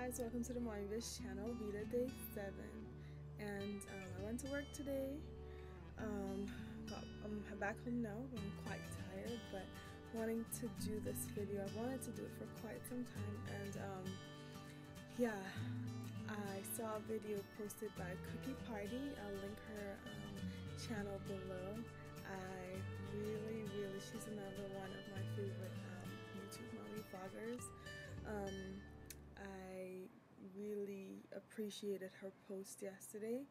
guys, welcome to the Morning Vish channel, Veda day 7. And I went to work today. I'm back home now. I'm quite tired, but wanting to do this video. I wanted to do it for quite some time, and yeah, I saw a video posted by Cookie Party. I'll link her channel below. I really, she's another one of my favorite YouTube mommy vloggers. I really appreciated her post yesterday,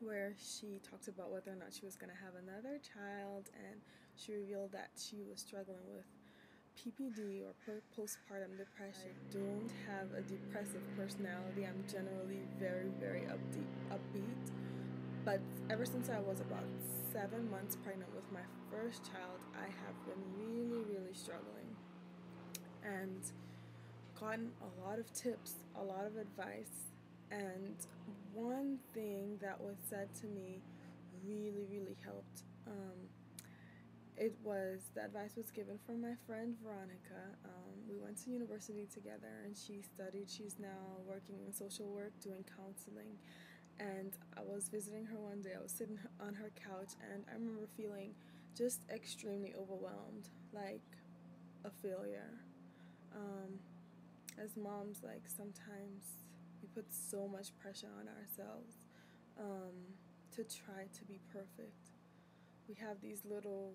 where she talked about whether or not she was going to have another child, and she revealed that she was struggling with PPD or postpartum depression. I don't have a depressive personality. I'm generally very upbeat. But ever since I was about 7 months pregnant with my first child, I have been really struggling and gotten a lot of tips, a lot of advice. And one thing that was said to me really helped. The advice was given from my friend Veronica. We went to university together and she studied. She's now working in social work, doing counseling. And I was visiting her one day. I was sitting on her couch and I remember feeling just extremely overwhelmed, like a failure. As moms, like, sometimes we put so much pressure on ourselves to try to be perfect. We have these little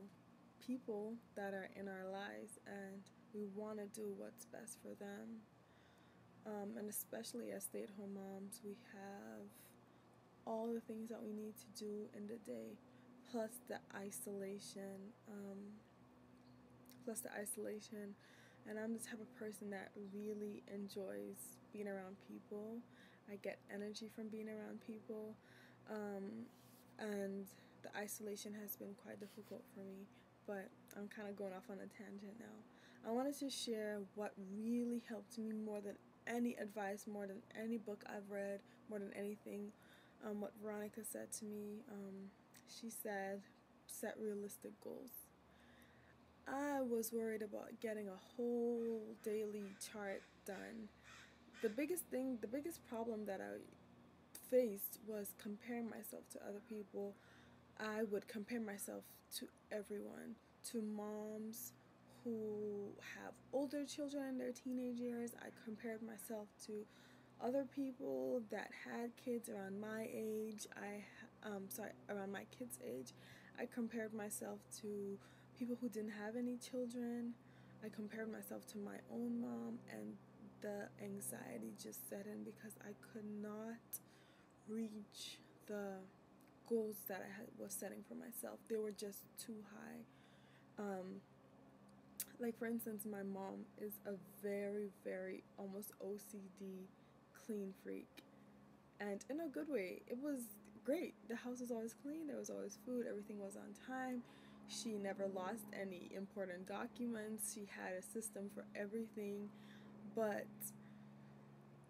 people that are in our lives and we want to do what's best for them. And especially as stay-at-home moms, we have all the things that we need to do in the day, plus the isolation. And I'm the type of person that really enjoys being around people. I get energy from being around people, and the isolation has been quite difficult for me, but I'm kind of going off on a tangent now. I wanted to share what really helped me more than any advice, more than any book I've read, more than anything. What Veronica said to me, she said, set realistic goals. I was worried about getting a whole daily chart done. The biggest problem that I faced was comparing myself to other people. I would compare myself to everyone, to moms who have older children in their teenage years. I compared myself to other people that had kids around my age. Around my kids' age. I compared myself to people who didn't have any children. I compared myself to my own mom, and the anxiety just set in because I could not reach the goals that I was setting for myself. They were just too high. Like, for instance, my mom is a very almost OCD clean freak, and in a good way. It was great. The house was always clean, there was always food, everything was on time. She never lost any important documents. She had a system for everything, but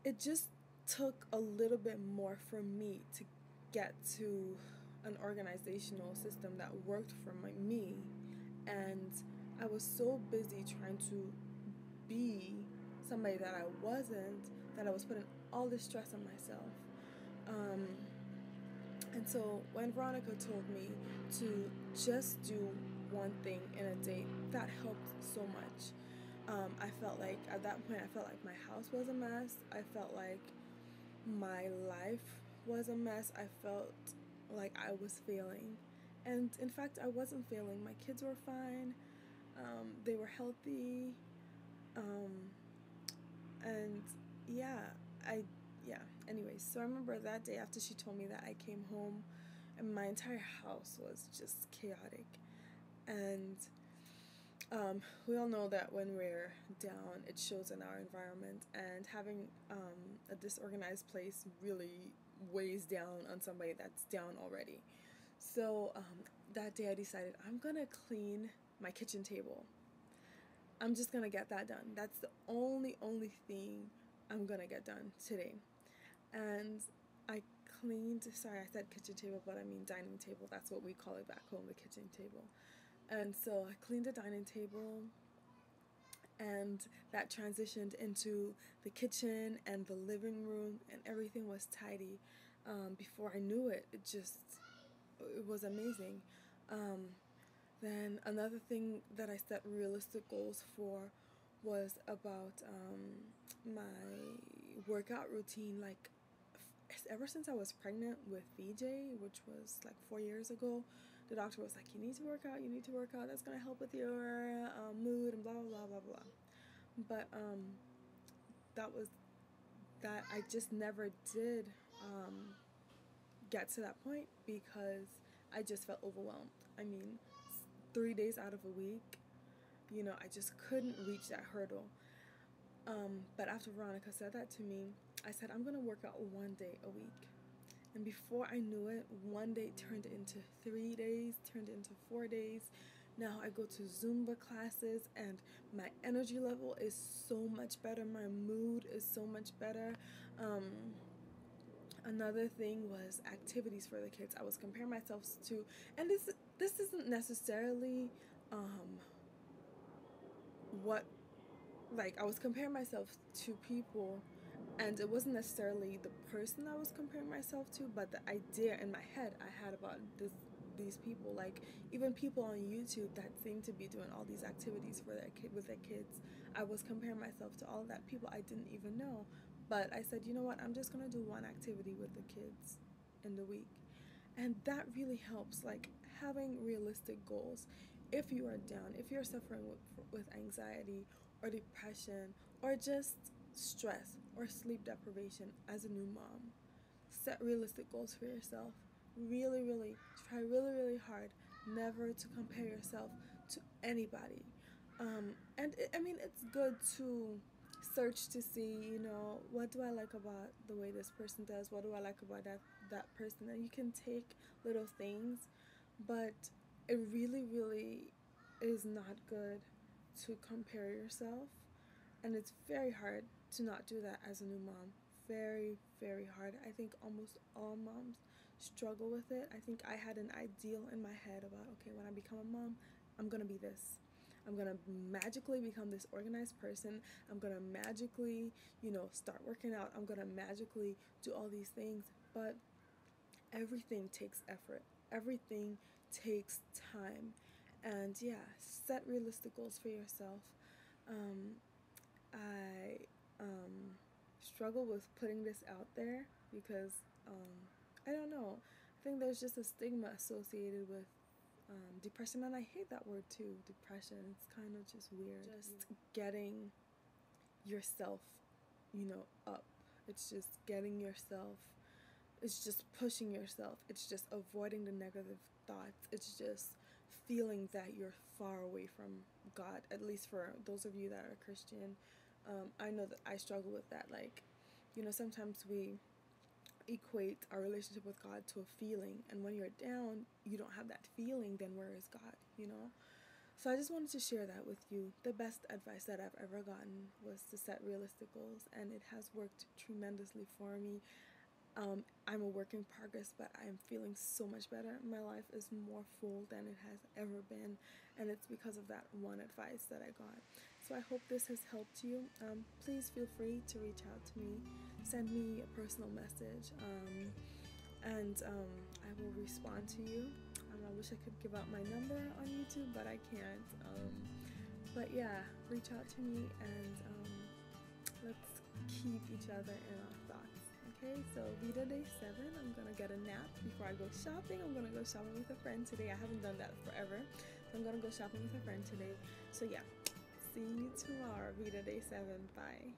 it just took a little bit more for me to get to an organizational system that worked for me, and I was so busy trying to be somebody that I wasn't, that I was putting all this stress on myself. And so when Veronica told me to just do one thing in a day, that helped so much. I felt like, at that point, I felt like my house was a mess. I felt like my life was a mess. I felt like I was failing. And in fact, I wasn't failing. My kids were fine. They were healthy. And anyways, so I remember that day after she told me that, I came home and my entire house was just chaotic. And we all know that when we're down, it shows in our environment, and having a disorganized place really weighs down on somebody that's down already. So that day I decided I'm gonna clean my kitchen table. I'm just gonna get that done. That's the only thing I'm gonna get done today. And I said kitchen table, but I mean dining table. That's what we call it back home, the kitchen table. And so I cleaned the dining table, and that transitioned into the kitchen and the living room, and everything was tidy. Before I knew it, it was amazing. Um, then another thing that I set realistic goals for was about my workout routine. Like, ever since I was pregnant with VJ, which was like 4 years ago, the doctor was like, "You need to work out. You need to work out. That's gonna help with your mood and blah blah blah blah blah." But that was that. I just never did get to that point because I just felt overwhelmed. I mean, 3 days out of a week, I just couldn't reach that hurdle. But after Veronica said that to me, I said, I'm gonna work out 1 day a week. And before I knew it, 1 day turned into 3 days, turned into 4 days. Now I go to Zumba classes and my energy level is so much better. My mood is so much better. Another thing was activities for the kids. I was comparing myself to, and this isn't necessarily what, like, I was comparing myself to people, and it wasn't necessarily the person I was comparing myself to, but the idea in my head I had about these people. Like, even people on YouTube that seem to be doing all these activities for with their kids, I was comparing myself to all of that, people I didn't even know. But I said, you know what, I'm just gonna do one activity with the kids in the week. And that really helps, like, having realistic goals. If you are down, if you're suffering with anxiety or depression or just stress or sleep deprivation as a new mom, set realistic goals for yourself. Really, really try really, really hard never to compare yourself to anybody. It's good to search to see, what do I like about the way this person does? What do I like about that person? And you can take little things, but it really, really is not good to compare yourself. And it's very hard to not do that as a new mom. Very, very hard. I think almost all moms struggle with it. I think I had an ideal in my head about, okay, when I become a mom, I'm gonna be this. I'm gonna magically become this organized person. I'm gonna magically, start working out. I'm gonna magically do all these things. But everything takes effort. Everything takes time. And yeah, set realistic goals for yourself. Um, I struggle with putting this out there because I don't know. I think there's just a stigma associated with depression, and I hate that word too. Depression. It's kind of just weird. Just getting yourself, up. It's just getting yourself. It's just pushing yourself. It's just avoiding the negative thoughts. It's just feeling that you're far away from God. At least for those of you that are Christian, I know that I struggle with that. Like, sometimes we equate our relationship with God to a feeling, and when you're down, you don't have that feeling, then where is God? So I just wanted to share that with you. The best advice that I've ever gotten was to set realistic goals, and it has worked tremendously for me. I'm a work in progress, but I'm feeling so much better. My life is more full than it has ever been, and it's because of that one advice that I got. So I hope this has helped you. Please feel free to reach out to me, send me a personal message, and I will respond to you. I wish I could give out my number on YouTube, but I can't. But yeah, reach out to me, and let's keep each other in our thoughts. Okay, so Veda Day 7, I'm gonna get a nap before I go shopping. I'm gonna go shopping with a friend today. I haven't done that forever, so I'm gonna go shopping with a friend today. So yeah, see you tomorrow, Veda Day 7. Bye.